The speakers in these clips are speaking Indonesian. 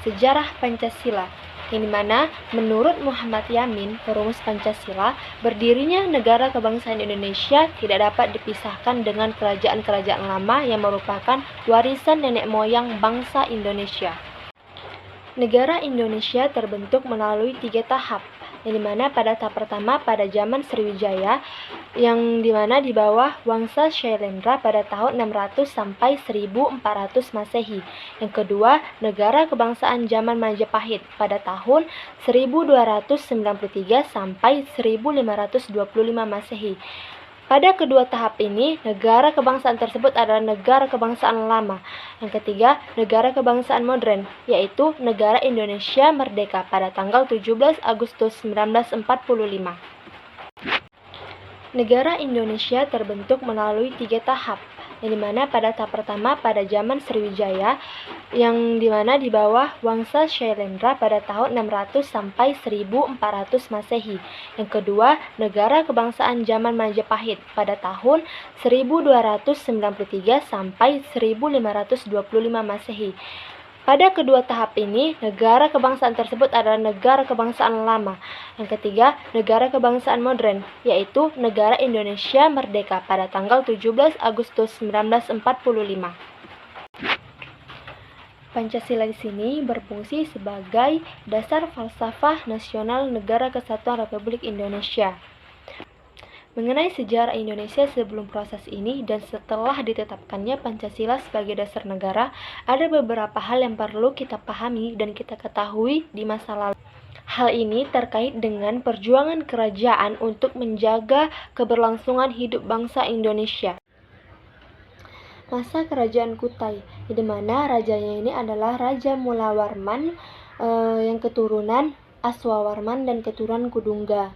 sejarah Pancasila, yang dimana menurut Muhammad Yamin, perumus Pancasila, berdirinya negara kebangsaan Indonesia tidak dapat dipisahkan dengan kerajaan-kerajaan lama yang merupakan warisan nenek moyang bangsa Indonesia. Negara Indonesia terbentuk melalui 3 tahap, yang dimana pada tahap pertama pada zaman Sriwijaya, yang dimana di bawah Wangsa Syailendra pada tahun 600 sampai 1400 Masehi. Yang kedua, negara kebangsaan zaman Majapahit pada tahun 1293 sampai 1525 Masehi. Pada kedua tahap ini, negara kebangsaan tersebut adalah negara kebangsaan lama. Yang ketiga, negara kebangsaan modern, yaitu negara Indonesia merdeka pada tanggal 17 Agustus 1945. Negara Indonesia terbentuk melalui 3 tahap, yang dimana pada tahap pertama pada zaman Sriwijaya, yang dimana di bawah Wangsa Syailendra pada tahun 600 sampai 1400 Masehi. Yang kedua, negara kebangsaan zaman Majapahit pada tahun 1293 sampai 1525 Masehi. Pada kedua tahap ini, negara kebangsaan tersebut adalah negara kebangsaan lama. Yang ketiga, negara kebangsaan modern, yaitu negara Indonesia merdeka pada tanggal 17 Agustus 1945. Pancasila di sini berfungsi sebagai dasar falsafah nasional Negara Kesatuan Republik Indonesia. Mengenai sejarah Indonesia sebelum proses ini dan setelah ditetapkannya Pancasila sebagai dasar negara, ada beberapa hal yang perlu kita pahami dan kita ketahui di masa lalu. Hal ini terkait dengan perjuangan kerajaan untuk menjaga keberlangsungan hidup bangsa Indonesia. Masa Kerajaan Kutai, di mana rajanya ini adalah Raja Mulawarman yang keturunan Aswawarman dan keturunan Kudungga.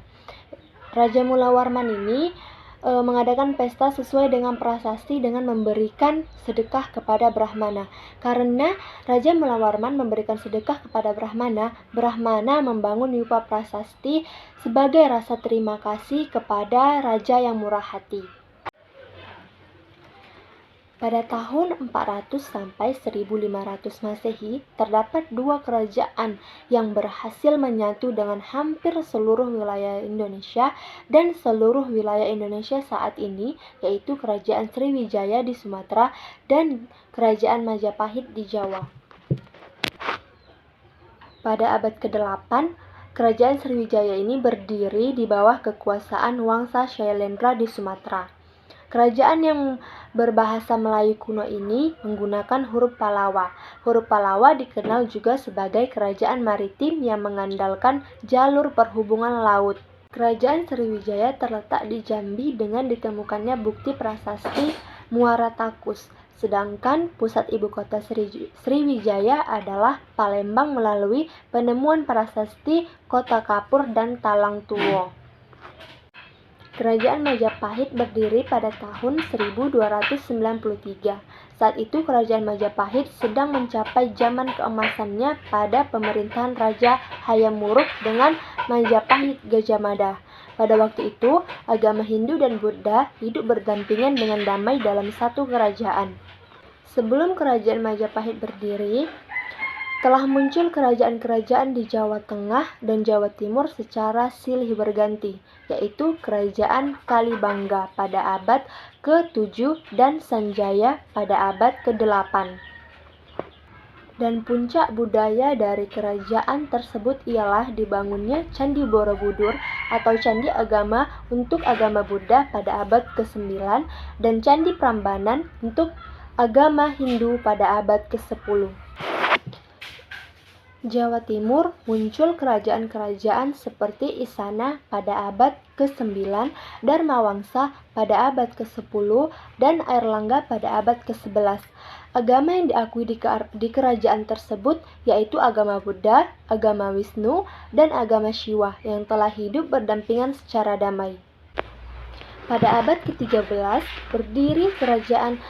Raja Mulawarman ini mengadakan pesta sesuai dengan prasasti dengan memberikan sedekah kepada Brahmana. Karena Raja Mulawarman memberikan sedekah kepada Brahmana, Brahmana membangun yupa prasasti sebagai rasa terima kasih kepada raja yang murah hati. Pada tahun 400 sampai 1500 Masehi, terdapat 2 kerajaan yang berhasil menyatu dengan hampir seluruh wilayah Indonesia dan seluruh wilayah Indonesia saat ini, yaitu Kerajaan Sriwijaya di Sumatera dan Kerajaan Majapahit di Jawa. Pada abad ke-8, Kerajaan Sriwijaya ini berdiri di bawah kekuasaan Wangsa Syailendra di Sumatera. Kerajaan yang berbahasa Melayu kuno ini menggunakan huruf Pallawa. Huruf Pallawa dikenal juga sebagai kerajaan maritim yang mengandalkan jalur perhubungan laut. Kerajaan Sriwijaya terletak di Jambi dengan ditemukannya bukti prasasti Muara Takus. Sedangkan pusat ibu kota Sriwijaya adalah Palembang melalui penemuan prasasti Kota Kapur dan Talang Tuwo. Kerajaan Majapahit berdiri pada tahun 1293. Saat itu Kerajaan Majapahit sedang mencapai zaman keemasannya pada pemerintahan Raja Hayam Wuruk dengan Majapahit Gajah Mada. Pada waktu itu, agama Hindu dan Buddha hidup berdampingan dengan damai dalam satu kerajaan. Sebelum Kerajaan Majapahit berdiri, telah muncul kerajaan-kerajaan di Jawa Tengah dan Jawa Timur secara silih berganti, yaitu Kerajaan Kalibangga pada abad ke-7 dan Sanjaya pada abad ke-8. Dan puncak budaya dari kerajaan tersebut ialah dibangunnya Candi Borobudur atau candi agama untuk agama Buddha pada abad ke-9 dan Candi Prambanan untuk agama Hindu pada abad ke-10. Jawa Timur muncul kerajaan-kerajaan seperti Isana pada abad ke-9, Dharmawangsa pada abad ke-10, dan Airlangga pada abad ke-11. Agama yang diakui di kerajaan tersebut yaitu agama Buddha, agama Wisnu, dan agama Shiva yang telah hidup berdampingan secara damai. Pada abad ke-13 berdiri kerajaan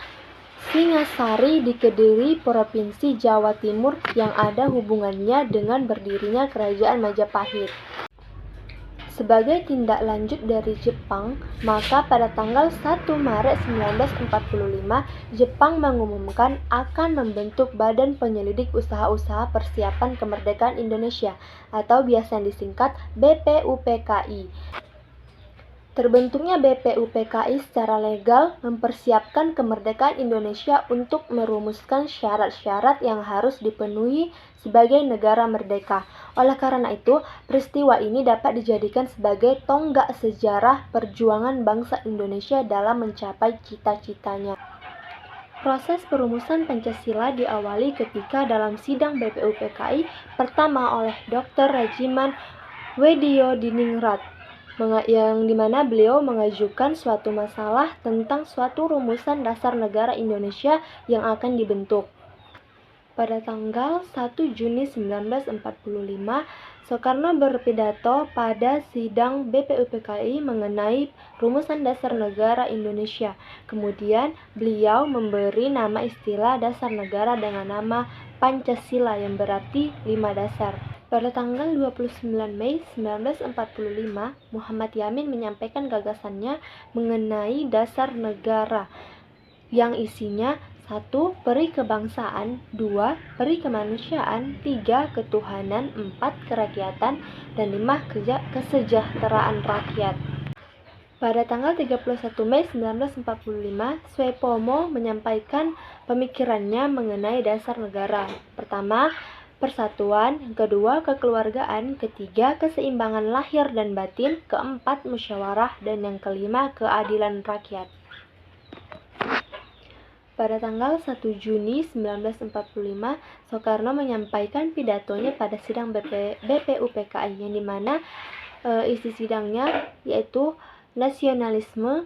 Singasari di Kediri, Provinsi Jawa Timur yang ada hubungannya dengan berdirinya Kerajaan Majapahit. Sebagai tindak lanjut dari Jepang, maka pada tanggal 1 Maret 1945, Jepang mengumumkan akan membentuk Badan Penyelidik Usaha-usaha Persiapan Kemerdekaan Indonesia atau biasa disingkat BPUPKI. Terbentuknya BPUPKI secara legal mempersiapkan kemerdekaan Indonesia untuk merumuskan syarat-syarat yang harus dipenuhi sebagai negara merdeka. Oleh karena itu, peristiwa ini dapat dijadikan sebagai tonggak sejarah perjuangan bangsa Indonesia dalam mencapai cita-citanya. Proses perumusan Pancasila diawali ketika dalam sidang BPUPKI pertama oleh Dr. Rajiman Weddiodiningrat, yang dimana beliau mengajukan suatu masalah tentang suatu rumusan dasar negara Indonesia yang akan dibentuk. Pada tanggal 1 Juni 1945, Soekarno berpidato pada sidang BPUPKI mengenai rumusan dasar negara Indonesia. Kemudian, beliau memberi nama istilah dasar negara dengan nama Pancasila yang berarti 5 dasar. Pada tanggal 29 Mei 1945, Muhammad Yamin menyampaikan gagasannya mengenai dasar negara yang isinya 1. Peri kebangsaan, 2. Peri kemanusiaan, 3. Ketuhanan, 4. Kerakyatan, dan 5. Kesejahteraan rakyat. Pada tanggal 31 Mei 1945, Suepomo menyampaikan pemikirannya mengenai dasar negara. Pertama, persatuan, kedua, kekeluargaan, ketiga, keseimbangan lahir dan batin, keempat, musyawarah, dan yang kelima, keadilan rakyat. Pada tanggal 1 Juni 1945, Soekarno menyampaikan pidatonya pada sidang BPUPKI yang dimana isi sidangnya yaitu nasionalisme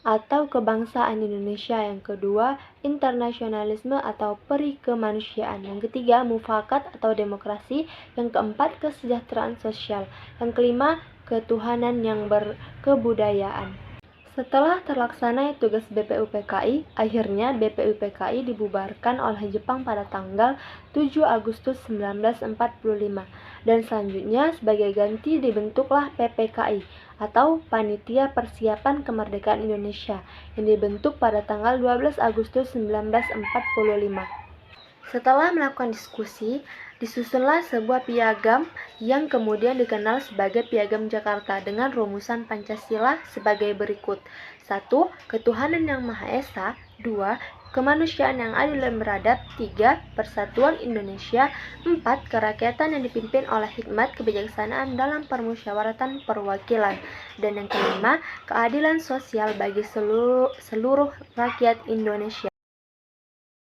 atau kebangsaan Indonesia, yang kedua internasionalisme atau peri kemanusiaan, yang ketiga mufakat atau demokrasi, yang keempat kesejahteraan sosial, yang kelima ketuhanan yang berkebudayaan. Setelah terlaksana tugas BPUPKI, akhirnya BPUPKI dibubarkan oleh Jepang pada tanggal 7 Agustus 1945 dan selanjutnya sebagai ganti dibentuklah PPKI atau Panitia Persiapan Kemerdekaan Indonesia yang dibentuk pada tanggal 12 Agustus 1945. Setelah melakukan diskusi, disusunlah sebuah piagam yang kemudian dikenal sebagai Piagam Jakarta dengan rumusan Pancasila sebagai berikut. 1. Ketuhanan yang Maha Esa. 2. Kemanusiaan yang adil dan beradab. 3. Persatuan Indonesia. 4. Kerakyatan yang dipimpin oleh hikmat kebijaksanaan dalam permusyawaratan perwakilan. Dan yang kelima, keadilan sosial bagi seluruh rakyat Indonesia.